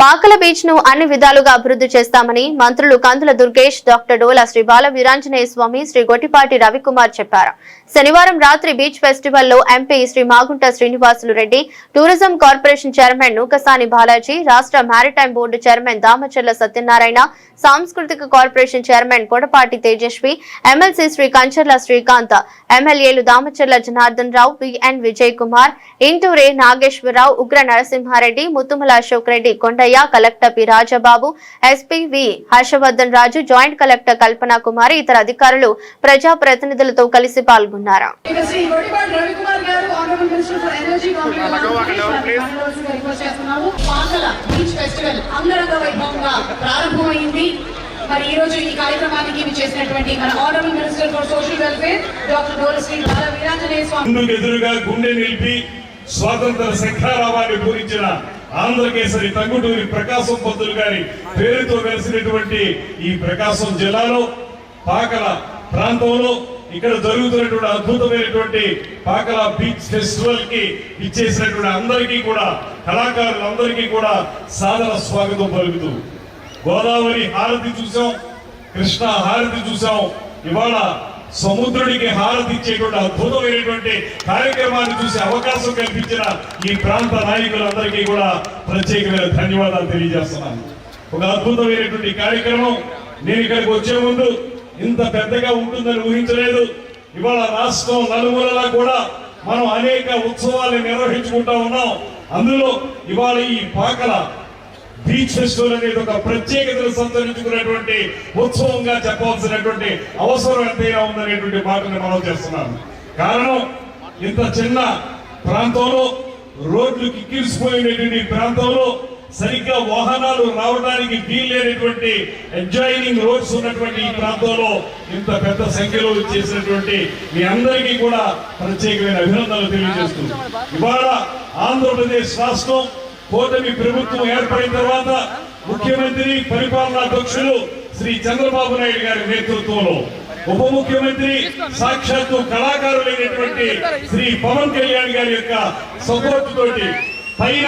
Pakala beach ను అన్ని విధాలుగా అభివృద్ధి చేస్తామని మంత్రులు కందుల దుర్గేష్, డాక్టర్ డోలా శ్రీ బాల వీరాంజనేయ స్వామి, శ్రీ గొట్టిపాటి రవికుమార్ చెప్పారు. శనివారం రాత్రి బీచ్ ఫెస్టివల్ లో MP Sri Magunta Srinivasulu Reddy, tourism corporation chairman Nookasani Balaji, రాష్ట్ర maritime board chairman Damacharla Satyanarayana, సాంస్కృతిక corporation chairman Kodapati Tejaswi, MLC Sri Kancharla Srikanth, ఎమ్మెల్యేలు Damacharla Janardhan Rao, BN Vijay Kumar, Inturi Nageswararao, Ugra Narasimhareddy, Muthumula Ashok Reddy, Kondaiah, collector P Rajababu, SP V Harshavardhan Raju, joint collector కల్పన కుమారి, ఇతర అధికారులు, ప్రజా ప్రతినిధులతో కలిసి పాల్గొన్నారు. మరి ఈ రోజు ఈ కార్యక్రమానికి చేసినటువంటి మన honourable minister for social welfare doctor Dola Sri Bala Veeranjaneya Swamy ఎదురుగా గుండె నిలిపి స్వాతంత్ర శంఖారావాన్ని పూరించిన ఆంధ్రకేసరి టంగుటూరి ప్రకాశం పంతులు గారి పేరుతో కలిసినటువంటి ఈ ప్రకాశం జిల్లాలో పాకల ప్రాంతంలో ఇక్కడ జరుగుతున్నటువంటి అద్భుతమైనటువంటి పాకల బీచ్ ఫెస్టివల్ కి ఇచ్చేసినటువంటి అందరికీ కూడా, కళాకారులందరికీ కూడా సాదర స్వాగతం పలుకుతూ గోదావరి హారతి చూసాం, కృష్ణ హారతి చూసాం, ఇవాళ సముద్రుడికి హారతి ఇచ్చేటువంటి అద్భుతమైనటువంటి కార్యక్రమాన్ని చూసే అవకాశం కల్పించిన ఈ ప్రాంత నాయకులందరికీ కూడా ప్రత్యేకమైన ధన్యవాదాలు తెలియజేస్తున్నాను. ఒక అద్భుతమైనటువంటి కార్యక్రమం. నేను ఇక్కడికి వచ్చే ముందు ఇంత పెద్దగా ఉంటుందని ఊహించలేదు. ఇవాళ రాష్ట్రం నలుమూలలా కూడా మనం అనేక ఉత్సవాలు నిర్వహించుకుంటా ఉన్నాం. అందులో ఇవాళ ఈ పాకల బీచ్ ఫెస్టివల్ అనేది ఒక ప్రత్యేకతను సంతరించుకున్నటువంటి ఉత్సవంగా చెప్పవలసినటువంటి అవసరం ఎంతైనా ఉందనేటువంటి మాటను మనం చేస్తున్నాం. కారణం, ఇంత చిన్న ప్రాంతంలో, రోడ్లు కిక్కిరిసిపోయినటువంటి ప్రాంతంలో సరిగ్గా వాహనాలు రావడానికి వీల్లేనటువంటి అడ్జాయినింగ్ రోడ్స్ ఉన్నటువంటి ఈ ప్రాంతంలో ఇంత పెద్ద సంఖ్యలో చేసినటువంటి మీ అందరికీ కూడా ప్రత్యేకమైన అభినందనలు తెలియజేస్తూ, ఇవాళ ఆంధ్రప్రదేశ్ రాష్ట్రం కూటమి ప్రభుత్వం ఏర్పడిన తర్వాత ముఖ్యమంత్రి పరిపాలనాధ్యక్షులు శ్రీ చంద్రబాబు నాయుడు గారి నేతృత్వంలో, ఉప ముఖ్యమంత్రి సాక్షాత్తు కళాకారులైనటువంటి శ్రీ పవన్ కళ్యాణ్ గారి యొక్క సపోర్ట్ తోటి, పైన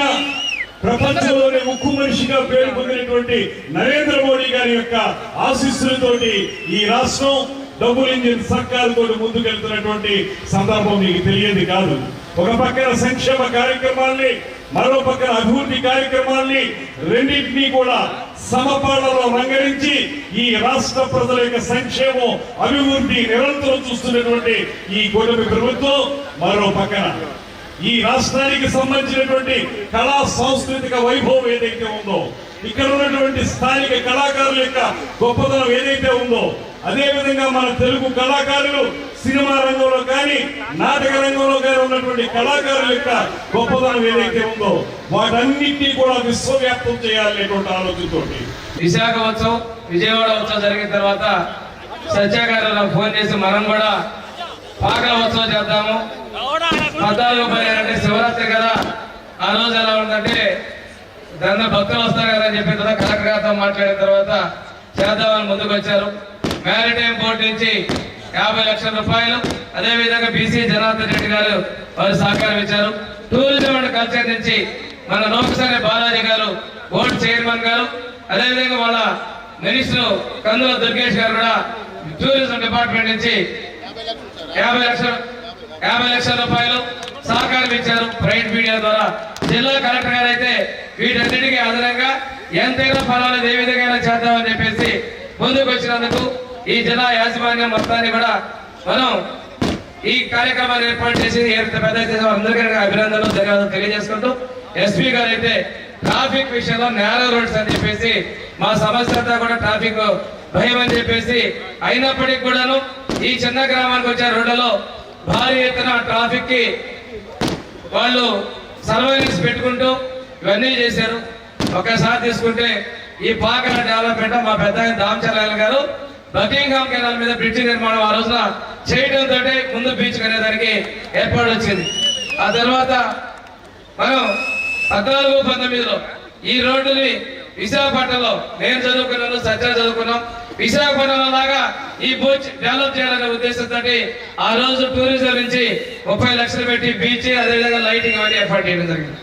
ప్రపంచంలోనే ముక్కు మనిషిగా పేరు పొందినటువంటి నరేంద్ర మోడీ గారి యొక్క ఆశీస్సులతోటి ఈ రాష్ట్రం డబుల్ ఇంజిన్ సర్కారుతో ముందుకెళ్తున్నటువంటి సందర్భం మీకు తెలియదు కాదు. ఒక పక్కన సంక్షేమ కార్యక్రమాల్ని, మరో పక్కన అభివృద్ధి కార్యక్రమాల్ని రెండింటినీ కూడా సమపాళ్లలో రంగరించి ఈ రాష్ట్ర ప్రజల యొక్క సంక్షేమం, అభివృద్ధి నిరంతరం చూస్తున్నటువంటి ఈ కూటమి ప్రభుత్వం, మరో పక్కన ఈ రాష్ట్రానికి సంబంధించినటువంటి కళా సాంస్కృతిక వైభవం ఏదైతే ఉందో, ఇక్కడ ఉన్నటువంటి స్థానిక కళాకారుల యొక్క గొప్పతనం ఏదైతే ఉందో, అదే విధంగా మన తెలుగు కళాకారులు సినిమా రంగంలో కానీ, నాటక రంగంలో కానీ ఉన్నటువంటి కళాకారుల యొక్క గొప్పతనం ఏదైతే ఉందో, వాటన్నిటినీ కూడా విశ్వవ్యాప్తం చేయాలనేటువంటి ఆలోచనతో విశాఖ ఉత్సవం, విజయవాడ ఉత్సవం జరిగిన తర్వాత సత్యాగారు ఫోన్ చేసి మనం కూడా పాకల ఉత్సవం చేద్దాము, 14 శివరాత్రి కదా, ఆ రోజు ఎలా ఉందంటే దాని భక్తులు వస్తారు కదా అని చెప్పిన తర్వాత కలెక్టర్ గారితో మాట్లాడిన తర్వాత చేద్దామని ముందుకు వచ్చారు. మ్యారిటైమ్ బోర్డు నుంచి 50 లక్షల రూపాయలు, అదేవిధంగా బీసీ జనార్దన్ రెడ్డి గారు వారు సహకారం ఇచ్చారు. టూరిజం అండ్ కల్చర్ నుంచి మన నూకసాని బాలాజీ గారు బోర్డు చైర్మన్ గారు, అదేవిధంగా వాళ్ళ మినిస్టర్ కందుల దుర్గేష్ గారు కూడా టూరిజం డిపార్ట్మెంట్ నుంచి 50 లక్షల రూపాయలు సహకారం ఇచ్చారు ప్రైవేట్ మీడియా ద్వారా. జిల్లా కలెక్టర్ గారు అయితే వీటన్నిటికీ అదనంగా ఎంతైనా పర్వాలేదు, ఏ విధంగా చేద్దామని చెప్పేసి ముందుకు వచ్చినందుకు ఈ జిల్లా యాజమాన్యం మొత్తాన్ని కూడా మనం ఈ కార్యక్రమాన్ని ఏర్పాటు చేసి ఎంత పెద్ద అందరికీ అభినందనలు, ధన్యవాదాలు తెలియజేసుకుంటూ, ఎస్పీ గారు అయితే ట్రాఫిక్ విషయంలో నేరో రోడ్స్ అని చెప్పేసి మా సమస్య అంతా కూడా ట్రాఫిక్ భయం అని చెప్పేసి, అయినప్పటికీ కూడాను ఈ చిన్న గ్రామానికి వచ్చే రోడ్లలో భారీ ఎత్తున ట్రాఫిక్ కి వాళ్ళు సర్వైలెన్స్ పెట్టుకుంటూ ఇవన్నీ చేశారు. ఒకసారి తీసుకుంటే ఈ పాకల డెవలప్మెంట్ మా పెద్ద దామచర్ల గారు బకింగ్హామ్ కెనాల్ మీద బ్రిడ్జి నిర్మాణం ఆ రోజున చేయడంతో ముందు బీచ్ అనేదానికి ఏర్పాటు వచ్చింది. ఆ తర్వాత మనం 14-19లో ఈ రోడ్డుని విశాఖపట్నంలో, నేను చదువుకున్నాను, సత్య చదువుకున్నాం, విశాఖపట్నంలో లాగా ఈ బీచ్ డెవలప్ చేయాలనే ఉద్దేశంతో ఆ రోజు టూరిజం నుంచి 30 లక్షలు పెట్టి బీచ్, అదేవిధంగా లైటింగ్ అవన్నీ ఏర్పాటు చేయడం జరిగింది.